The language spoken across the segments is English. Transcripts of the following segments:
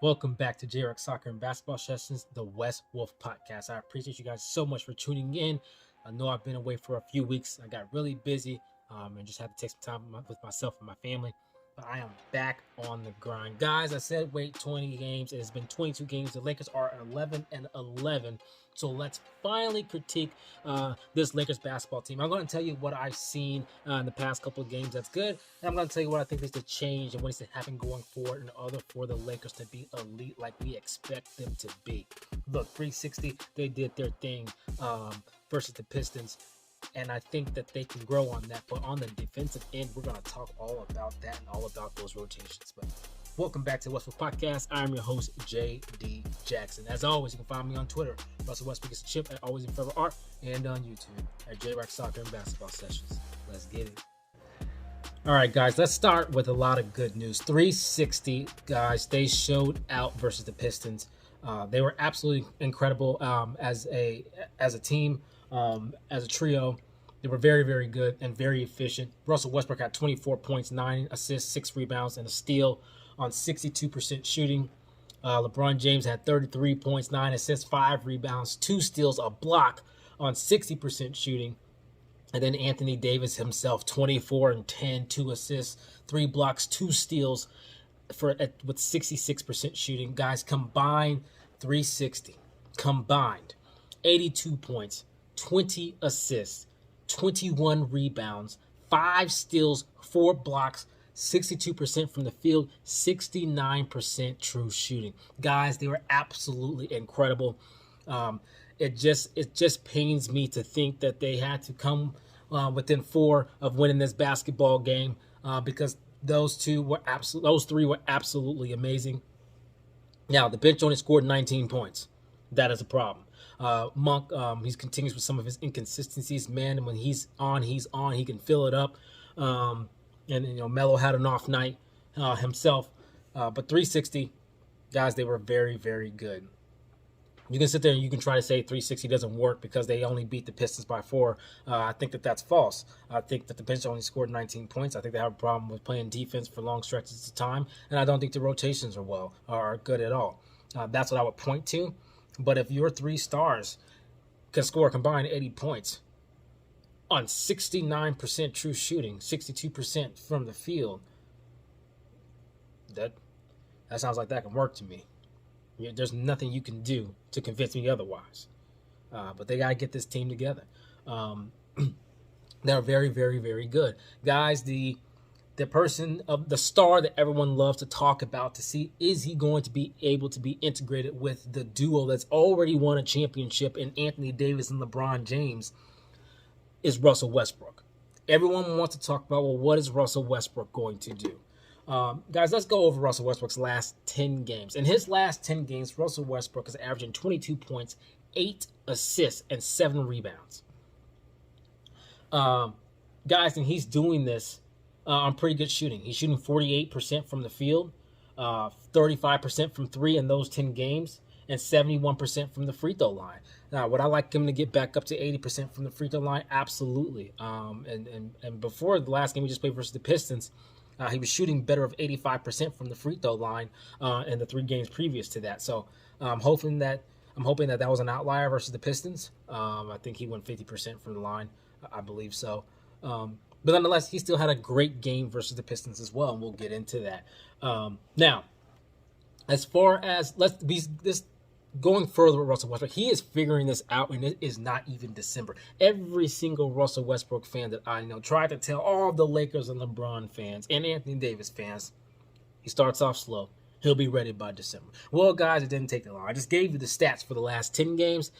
Welcome back to JRX Soccer and Basketball Sessions, the Westwolf podcast. I appreciate you guys so much for tuning in. I know I've been away for a few weeks. I got really busy and just had to take some time with myself and my family. But I am back on the grind. Guys, I said wait 20 games. It has been 22 games. The Lakers are 11-11. So let's finally critique this Lakers basketball team. I'm going to tell you what I've seen in the past couple of games that's good. And I'm going to tell you what I think needs to change and what needs to happen going forward in order for the Lakers to be elite like we expect them to be. Look, 360, they did their thing versus the Pistons. And I think that they can grow on that. But on the defensive end, we're going to talk all about that and all about those rotations. But welcome back to the Westwood Podcast. I'm your host, J.D. Jackson. As always, you can find me on Twitter, Russell Westbrook is a chip at Always in Forever Art, and on YouTube at JRX Soccer and Basketball Sessions. Let's get it. All right, guys, let's start with a lot of good news. 360, guys, they showed out versus the Pistons. They were absolutely incredible as a team. As a trio, they were very, very good and very efficient. Russell Westbrook had 24 points, 9 assists, 6 rebounds, and a steal on 62% shooting. LeBron James had 33 points, 9 assists, 5 rebounds, 2 steals, a block on 60% shooting. And then Anthony Davis himself, 24 and 10, 2 assists, 3 blocks, 2 steals with 66% shooting. Guys, combined 360, combined 82 points, 20 assists, 21 rebounds, 5 steals, 4 blocks, 62% from the field, 69% true shooting. Guys, they were absolutely incredible. It just pains me to think that they had to come within 4 of winning this basketball game because those three were absolutely amazing. Now, the bench only scored 19 points. That is a problem. Monk, he continues with some of his inconsistencies, man. And when he's on, he can fill it up. Melo had an off night himself. But 360, guys, they were very, very good. You can sit there and you can try to say 360 doesn't work because they only beat the Pistons by 4. I think that's false. I think that the bench only scored 19 points. I think they have a problem with playing defense for long stretches of time. And I don't think the rotations are good at all. That's what I would point to. But if your 3 stars can score a combined 80 points on 69% true shooting, 62% from the field, that sounds like that can work to me. There's nothing you can do to convince me otherwise. But they got to get this team together. They're very, very, very good. Guys, the person of the star that everyone loves to talk about to see, is he going to be able to be integrated with the duo that's already won a championship in Anthony Davis and LeBron James, is Russell Westbrook. Everyone wants to talk about, well, what is Russell Westbrook going to do? Guys, let's go over Russell Westbrook's last 10 games. In his last 10 games, Russell Westbrook is averaging 22 points, 8 assists, and 7 rebounds. Guys, and he's doing this on pretty good shooting. He's shooting 48% from the field, 35% from 3 in those 10 games, and 71% from the free throw line. Now, would I like him to get back up to 80% from the free throw line? Absolutely. And before the last game we just played versus the Pistons, he was shooting better of 85% from the free throw line in the 3 games previous to that. So I'm hoping that was an outlier versus the Pistons. I think he went 50% from the line. I believe so. But nonetheless, he still had a great game versus the Pistons as well, and we'll get into that. Now, as far as going further with Russell Westbrook, he is figuring this out, and it is not even December. Every single Russell Westbrook fan that I know tried to tell all the Lakers and LeBron fans and Anthony Davis fans, he starts off slow. He'll be ready by December. Well, guys, it didn't take that long. I just gave you the stats for the last 10 games.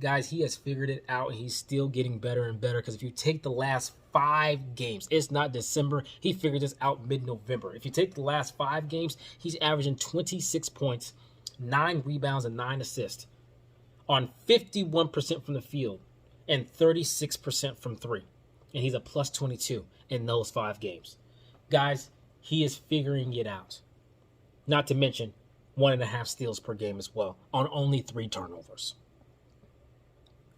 Guys, he has figured it out, and he's still getting better and better, because if you take the last 5 games, it's not December. He figured this out mid-November. If you take the last 5 games, he's averaging 26 points, 9 rebounds, and 9 assists on 51% from the field and 36% from 3. And he's a plus 22 in those 5 games. Guys, he is figuring it out. Not to mention 1.5 steals per game as well on only 3 turnovers.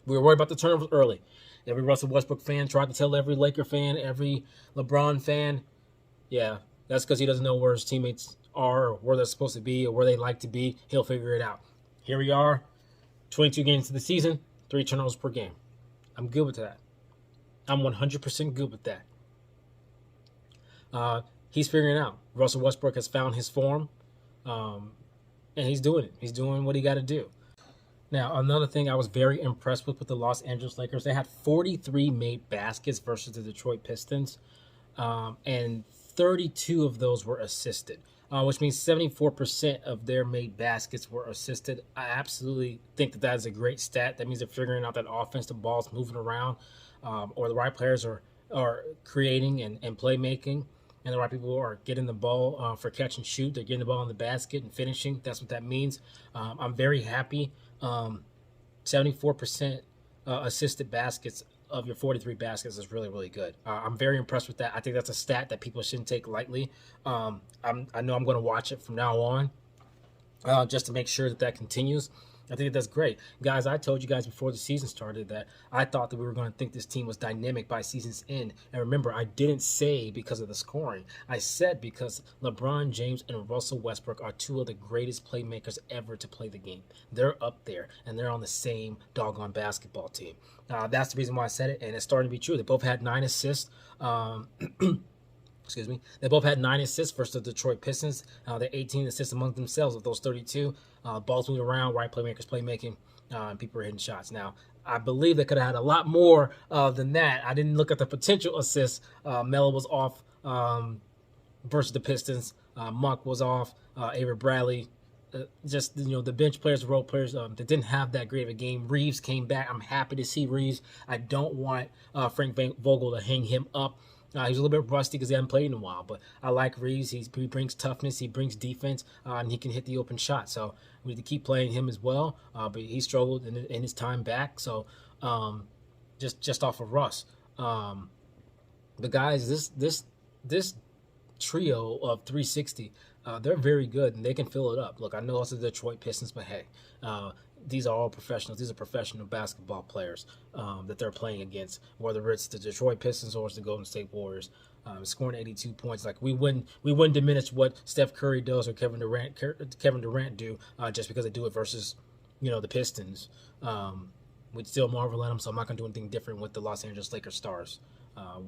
We were worried about the turnovers early. Every Russell Westbrook fan tried to tell every Laker fan, every LeBron fan, yeah, that's because he doesn't know where his teammates are, where they're supposed to be, or where they like to be, he'll figure it out. Here we are, 22 games to the season, 3 turnovers per game. I'm good with that. I'm 100% good with that. He's figuring it out. Russell Westbrook has found his form, and he's doing it. He's doing what he got to do. Now, another thing I was very impressed with the Los Angeles Lakers, they had 43 made baskets versus the Detroit Pistons, and 32 of those were assisted, which means 74% of their made baskets were assisted. I absolutely think that is a great stat. That means they're figuring out that offense, the ball's moving around, or the right players are creating and playmaking, and the right people are getting the ball for catch and shoot. They're getting the ball in the basket and finishing. That's what that means. I'm very happy. 74% assisted baskets of your 43 baskets is really, really good. I'm very impressed with that. I think that's a stat that people shouldn't take lightly. I know I'm going to watch it from now on just to make sure that continues. I think that's great. Guys, I told you guys before the season started that I thought that we were going to think this team was dynamic by season's end. And remember, I didn't say because of the scoring. I said because LeBron James and Russell Westbrook are 2 of the greatest playmakers ever to play the game. They're up there, and they're on the same doggone basketball team. That's the reason why I said it, and it's starting to be true. They both had 9 assists. Excuse me. They both had 9 assists versus the Detroit Pistons. They're 18 assists among themselves of those 32. Balls moving around, right playmakers playmaking, and people are hitting shots. Now, I believe they could have had a lot more than that. I didn't look at the potential assists. Melo was off versus the Pistons. Monk was off. Avery Bradley. The bench players, the role players, that didn't have that great of a game. Reeves came back. I'm happy to see Reeves. I don't want Frank Vogel to hang him up. He's a little bit rusty because he hasn't played in a while, but I like Reeves. He brings toughness, he brings defense, and he can hit the open shot. So we need to keep playing him as well. But he struggled in his time back. So just off of Russ, the guys, this trio of 360, they're very good and they can fill it up. Look, I know it's the Detroit Pistons, but hey, these are all professionals. These are professional basketball players that they're playing against, whether it's the Detroit Pistons or it's the Golden State Warriors. Scoring 82 points, like we wouldn't diminish what Steph Curry does or Kevin Durant do just because they do it versus the Pistons. We'd still marvel at them, so I'm not gonna do anything different with the Los Angeles Lakers stars.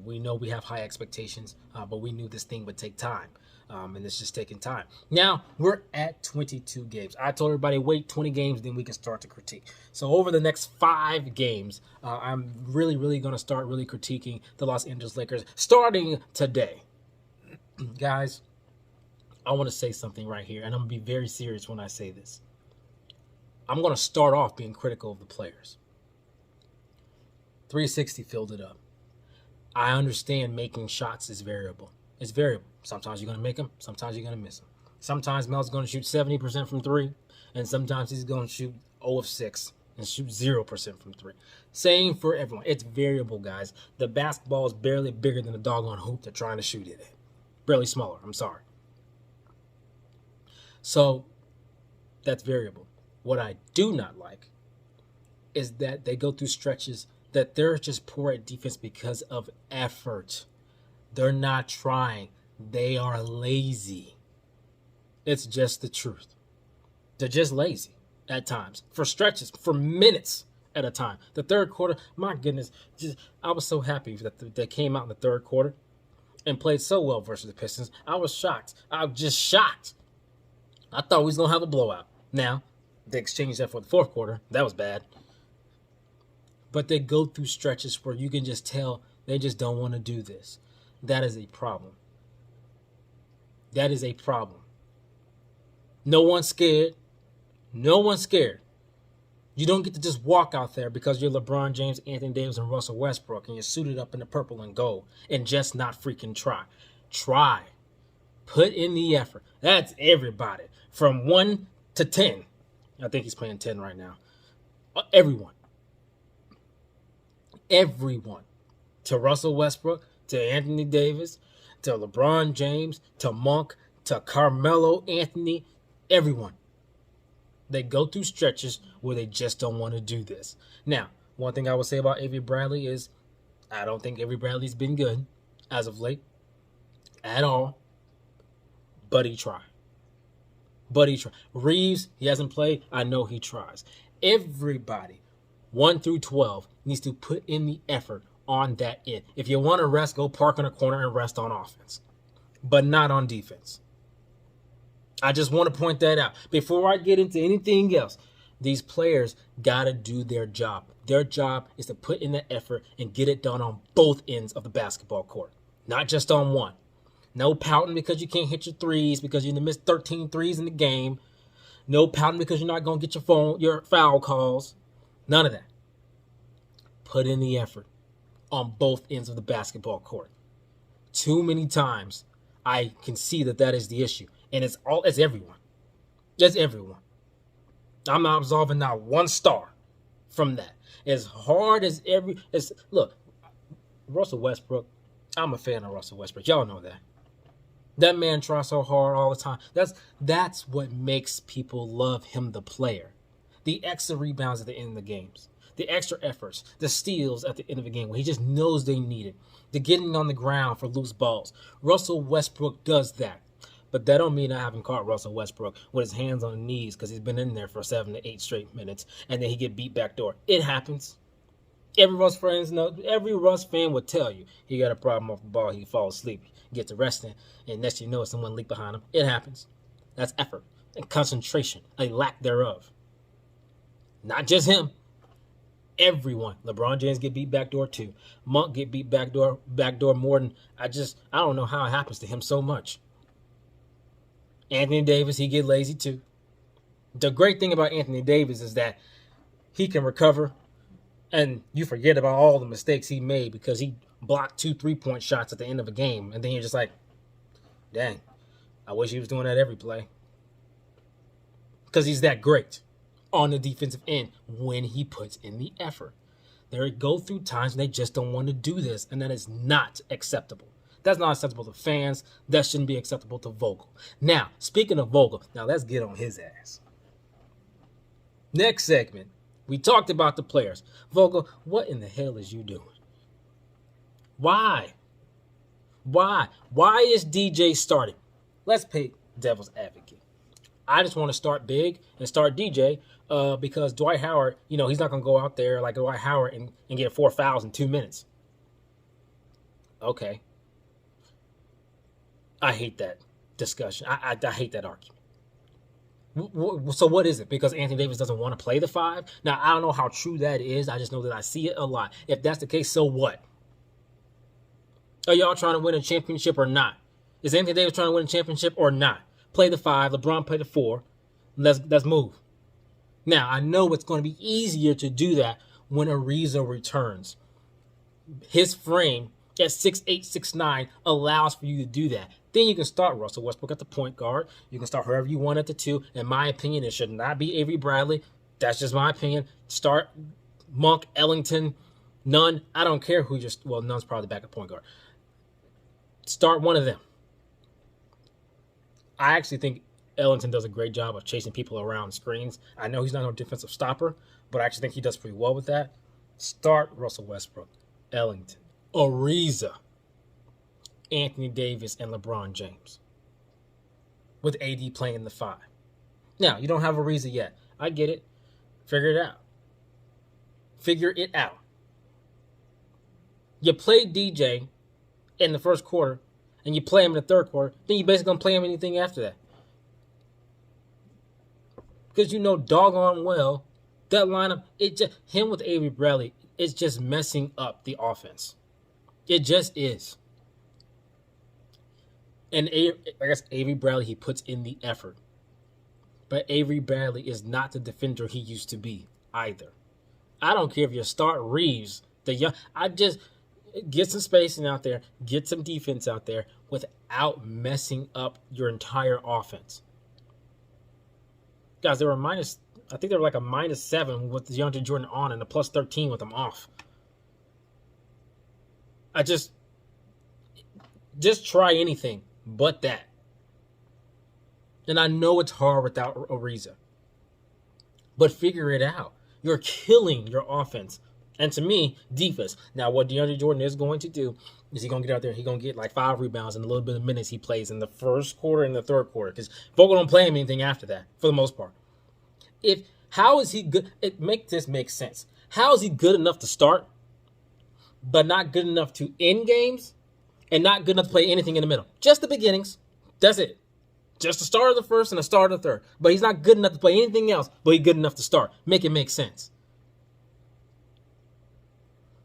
We know we have high expectations, but we knew this thing would take time. And it's just taking time. Now, we're at 22 games. I told everybody, wait 20 games, then we can start to critique. So over the next 5 games, I'm really going to start really critiquing the Los Angeles Lakers starting today. Guys, I want to say something right here, and I'm going to be very serious when I say this. I'm going to start off being critical of the players. 360 filled it up. I understand making shots is variable. It's variable. Sometimes you're going to make them. Sometimes you're going to miss them. Sometimes Mel's going to shoot 70% from 3, and sometimes he's going to shoot 0 of 6 and shoot 0% from 3. Same for everyone. It's variable, guys. The basketball is barely bigger than the doggone hoop they're trying to shoot it at. Barely smaller. I'm sorry. So that's variable. What I do not like is that they go through stretches that they're just poor at defense because of effort. They're not trying. They are lazy. It's just the truth. They're just lazy at times. For stretches, for minutes at a time. The third quarter, my goodness, I was so happy that they came out in the third quarter and played so well versus the Pistons. I was shocked. I was just shocked. I thought we was going to have a blowout. Now, they exchanged that for the fourth quarter. That was bad. But they go through stretches where you can just tell they just don't want to do this. That is a problem. That is a problem. No one's scared. No one's scared. You don't get to just walk out there because you're LeBron James, Anthony Davis, and Russell Westbrook, and you're suited up in the purple and gold and just not freaking try. Try. Put in the effort. That's everybody. From 1 to 10. I think he's playing 10 right now. Everyone. Everyone. To Russell Westbrook, to Anthony Davis, to LeBron James, to Monk, to Carmelo Anthony, everyone. They go through stretches where they just don't want to do this. Now, one thing I will say about Avery Bradley is I don't think Avery Bradley's been good as of late at all, but he tried. but he tries. Reeves, he hasn't played. I know he tries. Everybody, 1 through 12, needs to put in the effort on that end. If you want to rest, go park in a corner and rest on offense, but not on defense. I just want to point that out. Before I get into anything else, these players got to do their job. Their job is to put in the effort and get it done on both ends of the basketball court, not just on one. No pouting because you can't hit your threes because you missed 13 threes in the game. No pouting because you're not going to get your foul calls. None of that. Put in the effort on both ends of the basketball court. Too many times I can see that is the issue. And it's everyone. It's everyone. I'm not absolving not one star from that. As hard as look, Russell Westbrook, I'm a fan of Russell Westbrook. Y'all know that. That man tries so hard all the time. That's what makes people love him, the player. The extra rebounds at the end of the games. The extra efforts. The steals at the end of the game when he just knows they need it. The getting on the ground for loose balls. Russell Westbrook does that. But that don't mean I haven't caught Russell Westbrook with his hands on his knees because he's been in there for 7 to 8 straight minutes and then he get beat backdoor. It happens. Every Russ fan would tell you he got a problem off the ball. He falls asleep, gets arrested, and next you know someone leaked behind him. It happens. That's effort and concentration, a lack thereof. Not just him. Everyone. LeBron James get beat backdoor too. Monk get beat backdoor more than I don't know how it happens to him so much. Anthony Davis, he get lazy too. The great thing about Anthony Davis is that he can recover and you forget about all the mistakes he made because he blocked 2 3-point shots at the end of a game. And then you're just like, dang, I wish he was doing that every play. Because he's that great on the defensive end when he puts in the effort. They go through times when they just don't want to do this, and that is not acceptable. That's not acceptable to fans. That shouldn't be acceptable to Vogel. Now, speaking of Vogel, now let's get on his ass. Next segment, we talked about the players. Vogel, what in the hell is you doing? Why? Why is DJ starting? Let's play devil's advocate. I just want to start big and start DJ because Dwight Howard, he's not going to go out there like Dwight Howard and get 4 fouls in 2 minutes. Okay. I hate that discussion. I hate that argument. So what is it? Because Anthony Davis doesn't want to play the 5? Now, I don't know how true that is. I just know that I see it a lot. If that's the case, so what? Are y'all trying to win a championship or not? Is Anthony Davis trying to win a championship or not? Play the 5. LeBron play the 4. Let's move. Now, I know it's going to be easier to do that when Ariza returns. His frame at 6'8", 6'9" allows for you to do that. Then you can start Russell Westbrook at the point guard. You can start whoever you want at the 2. In my opinion, it should not be Avery Bradley. That's just my opinion. Start Monk, Ellington, Nunn. I don't care who Nunn's probably back at point guard. Start one of them. I actually think Ellington does a great job of chasing people around screens. I know he's not a defensive stopper, but I actually think he does pretty well with that. Start Russell Westbrook, Ellington, Ariza, Anthony Davis, and LeBron James, with AD playing the 5. Now, you don't have Ariza yet. I get it. Figure it out. You play DJ in the first quarter, and you play him in the third quarter, then you basically don't play him anything after that. Because doggone well, that lineup, him with Avery Bradley, it's just messing up the offense. It just is. And I guess Avery Bradley, he puts in the effort. But Avery Bradley is not the defender he used to be either. I don't care if you start Reeves. I just get some spacing out there, get some defense out there without messing up your entire offense. Guys, they were I think they were like a -7 with DeAndre Jordan on and a +13 with them off. I just try anything but that. And I know it's hard without Ariza. But figure it out. You're killing your offense And to me, defense. Now, what DeAndre Jordan is going to do is he's going to get out there. He's going to get like 5 rebounds in a little bit of minutes he plays in the first quarter and the third quarter. Because Vogel don't play him anything after that, for the most part. How is he good? This makes sense. How is he good enough to start, but not good enough to end games, and not good enough to play anything in the middle? Just the beginnings. That's it. Just the start of the first and the start of the third. But he's not good enough to play anything else, but he's good enough to start. Make it make sense.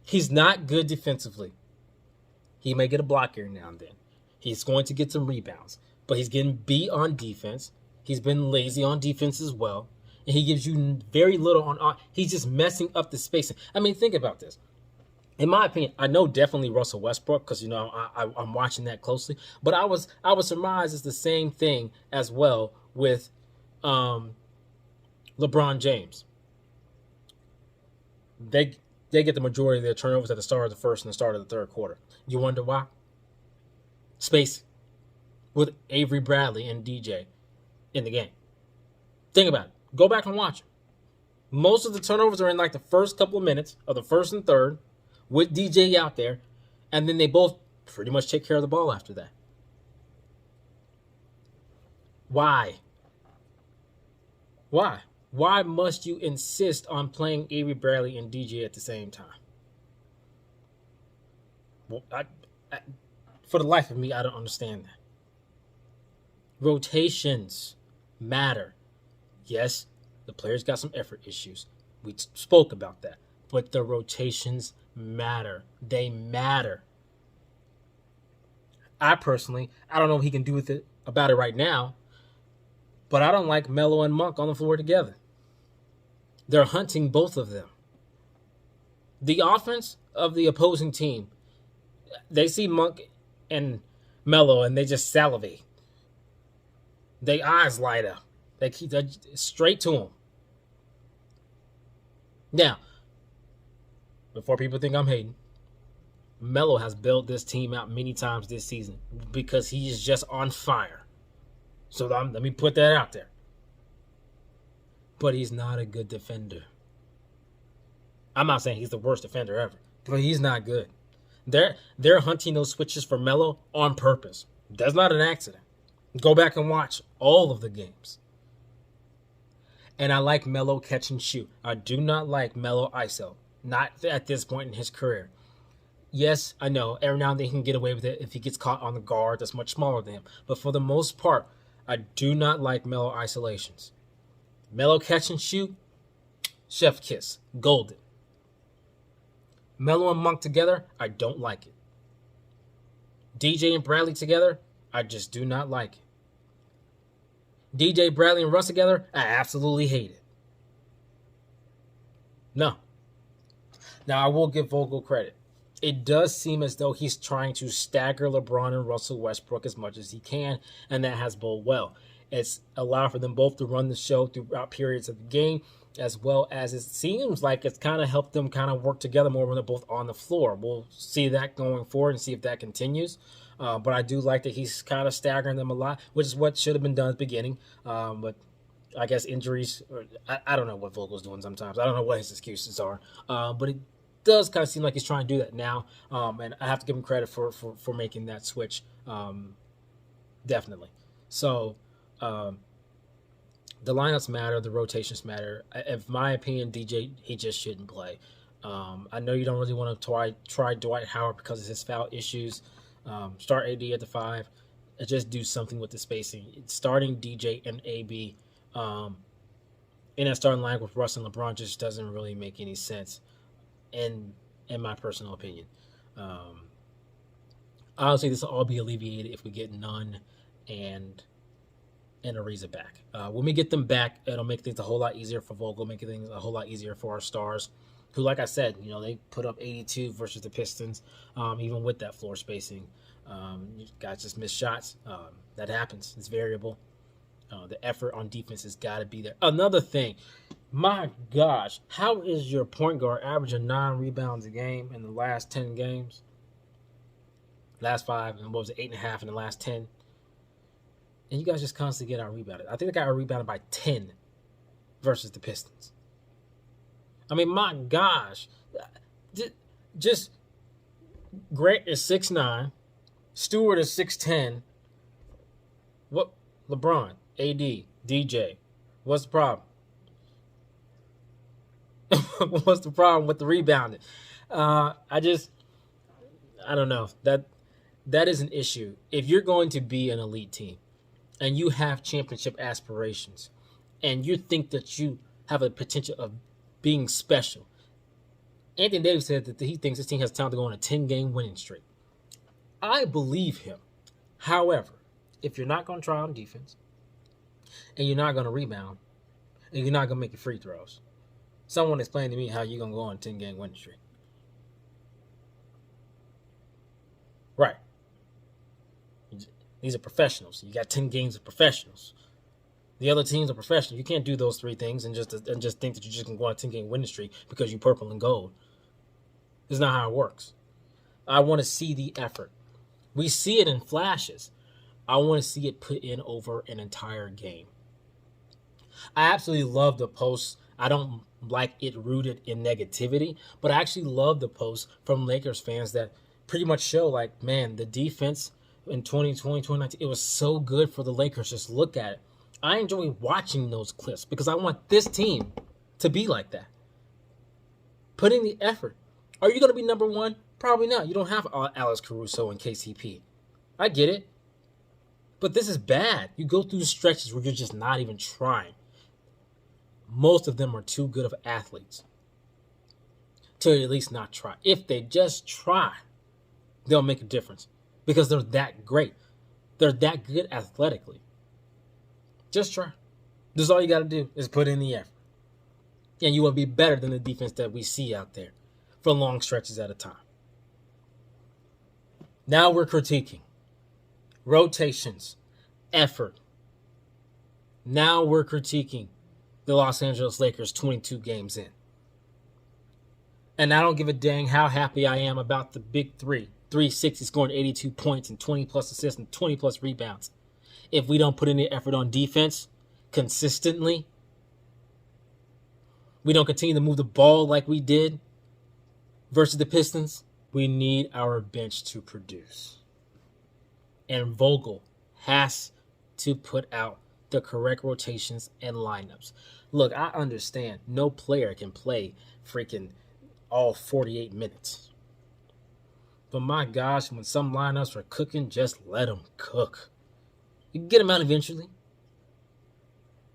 He's not good defensively. He may get a block here now and then. He's going to get some rebounds, but he's getting beat on defense. He's been lazy on defense as well. And he gives you very little on. He's just messing up the spacing. I mean, think about this. In my opinion, I know definitely Russell Westbrook because, you know, I'm watching that closely. But I was surmised it's the same thing as well with LeBron James. They get the majority of their turnovers at the start of the first and the start of the third quarter. You wonder why? Space with Avery Bradley and DJ in the game. Think about it. Go back and watch it. Most of the turnovers are in like the first couple of minutes of the first and third with DJ out there, and then they both pretty much take care of the ball after that. Why? Why must you insist on playing Avery Bradley and DJ at the same time? Well, for the life of me, I don't understand that. Rotations matter. Yes, the players got some effort issues. We spoke about that. But the rotations matter. They matter. I don't know what he can do about it right now, but I don't like Melo and Monk on the floor together. They're hunting both of them. The offense of the opposing team, they see Monk and Melo and they just salivate. Their eyes light up. They keep straight to him. Now, before people think I'm hating, Melo has bailed this team out many times this season because he is just on fire. So let me put that out there. But he's not a good defender. I'm not saying he's the worst defender ever, but he's not good. They're hunting those switches for Melo on purpose. That's not an accident. Go back and watch all of the games. And I like Melo catch and shoot. I do not like Melo ISO. Not at this point in his career. Yes, I know. Every now and then he can get away with it if he gets caught on the guard that's much smaller than him. But for the most part, I do not like Melo isolations. Melo catch and shoot, chef kiss, golden. Melo and Monk together, I don't like it. DJ and Bradley together, I just do not like it. DJ, Bradley, and Russ together, I absolutely hate it. No. Now, I will give Vogel credit. It does seem as though he's trying to stagger LeBron and Russell Westbrook as much as he can, and that has bode well. It's allowed for them both to run the show throughout periods of the game, as well as it seems like it's kind of helped them kind of work together more when they're both on the floor. We'll see that going forward and see if that continues. But I do like that he's kind of staggering them a lot, which is what should have been done at the beginning. But I guess injuries, I don't know what Vogel's doing sometimes. I don't know what his excuses are. But it does kind of seem like he's trying to do that now. And I have to give him credit for making that switch. Definitely. So the lineups matter. The rotations matter. In my opinion, DJ, he just shouldn't play. I know you don't really want to try Dwight Howard because of his foul issues. Start AD at the 5 and just do something with the spacing. Starting DJ and AB in that starting line with Russ and LeBron just doesn't really make any sense in my personal opinion. Obviously, this will all be alleviated if we get Nunn and Ariza back. When we get them back, it'll make things a whole lot easier for Vogel, make things a whole lot easier for our stars, who, like I said, they put up 82 versus the Pistons, even with that floor spacing. Guys just miss shots. That happens. It's variable. The effort on defense has got to be there. Another thing, my gosh, how is your point guard averaging 9 rebounds a game in the last 10 games? Last 5, and what was it, 8.5 in the last 10? And you guys just constantly get out-rebounded. I think they got out-rebounded by 10 versus the Pistons. I mean, my gosh, Just Grant is 6'9", Stewart is 6'10". What? LeBron, AD, DJ. What's the problem? What's the problem with the rebounding? I don't know. That is an issue. If you're going to be an elite team and you have championship aspirations and you think that you have a potential of being special, Anthony Davis said that he thinks his team has time to go on a 10-game winning streak. I believe him. However, if you're not going to try on defense and you're not going to rebound and you're not going to make your free throws, someone explain to me how you're going to go on a 10-game winning streak. Right. These are professionals. You got 10 games of professionals. The other teams are professional. You can't do those three things and just think that you're just going to go on a 10-game winning streak because you're purple and gold. It's not how it works. I want to see the effort. We see it in flashes. I want to see it put in over an entire game. I absolutely love the posts. I don't like it rooted in negativity, but I actually love the posts from Lakers fans that pretty much show, like, man, the defense in 2020, 2019, it was so good for the Lakers. Just look at it. I enjoy watching those clips because I want this team to be like that. Put in the effort. Are you going to be number one? Probably not. You don't have Alex Caruso and KCP. I get it. But this is bad. You go through stretches where you're just not even trying. Most of them are too good of athletes to at least not try. If they just try, they'll make a difference because they're that great. They're that good athletically. Just try. This is all you got to do is put in the effort. And you will be better than the defense that we see out there for long stretches at a time. Now we're critiquing rotations, effort. Now we're critiquing the Los Angeles Lakers 22 games in. And I don't give a dang how happy I am about the big three. 360 scoring 82 points and 20-plus assists and 20-plus rebounds. If we don't put any effort on defense consistently, we don't continue to move the ball like we did versus the Pistons, we need our bench to produce. And Vogel has to put out the correct rotations and lineups. Look, I understand no player can play freaking all 48 minutes. But my gosh, when some lineups are cooking, just let them cook. You can get them out eventually.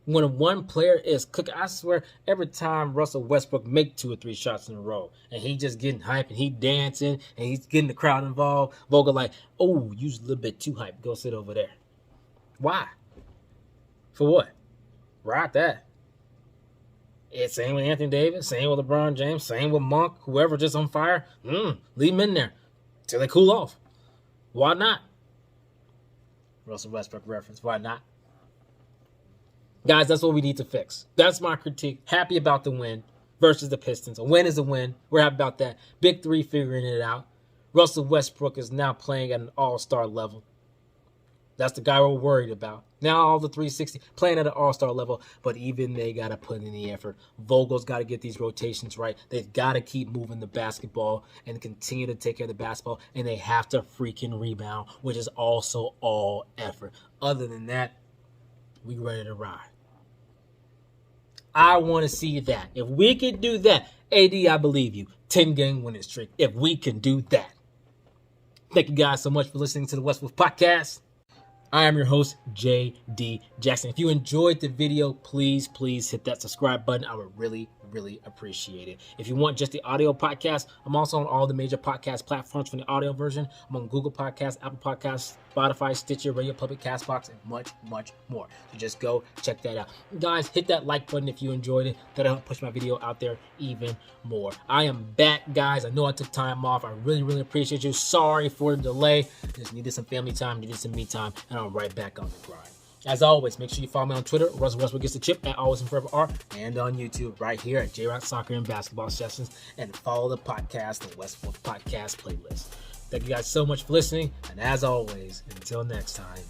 When one player is cooking, I swear, every time Russell Westbrook make 2 or 3 shots in a row, and he just getting hype, and he dancing, and he's getting the crowd involved, Vogel like, oh, you a little bit too hype. Go sit over there. Why? For what? Right that. It's same with Anthony Davis, same with LeBron James, same with Monk, whoever just on fire. Leave them in there till they cool off. Why not? Russell Westbrook reference. Why not? Guys, that's what we need to fix. That's my critique. Happy about the win versus the Pistons. A win is a win. We're happy about that. Big three figuring it out. Russell Westbrook is now playing at an all-star level. That's the guy we're worried about. Now all the 360 playing at an all-star level, but even they got to put in the effort. Vogel's got to get these rotations right. They've got to keep moving the basketball and continue to take care of the basketball, and they have to freaking rebound, which is also all effort. Other than that, we ready to ride. I want to see that. If we can do that, AD, I believe you. 10-game winning streak. If we can do that. Thank you guys so much for listening to the Westwolf Podcast. I am your host, J.D. Jackson. If you enjoyed the video, please hit that subscribe button. I would really appreciate it. If you want just the audio podcast, I'm also on all the major podcast platforms for the audio version. I'm on Google Podcasts, Apple Podcasts, Spotify, Stitcher, Radio Public, CastBox, and much more. So just go check that out. Guys, hit that like button if you enjoyed it. That'll help push my video out there even more. I am back, guys. I know I took time off. I really appreciate you. Sorry for the delay. Just needed some family time, needed some me time, and I'm right back on the grind. As always, make sure you follow me on Twitter, Russell Westbrook Gets the Chip, at Always and Forever R, and on YouTube right here at J-Rock Soccer and Basketball Sessions, and follow the podcast, the Westwolf Podcast playlist. Thank you guys so much for listening, and as always, until next time.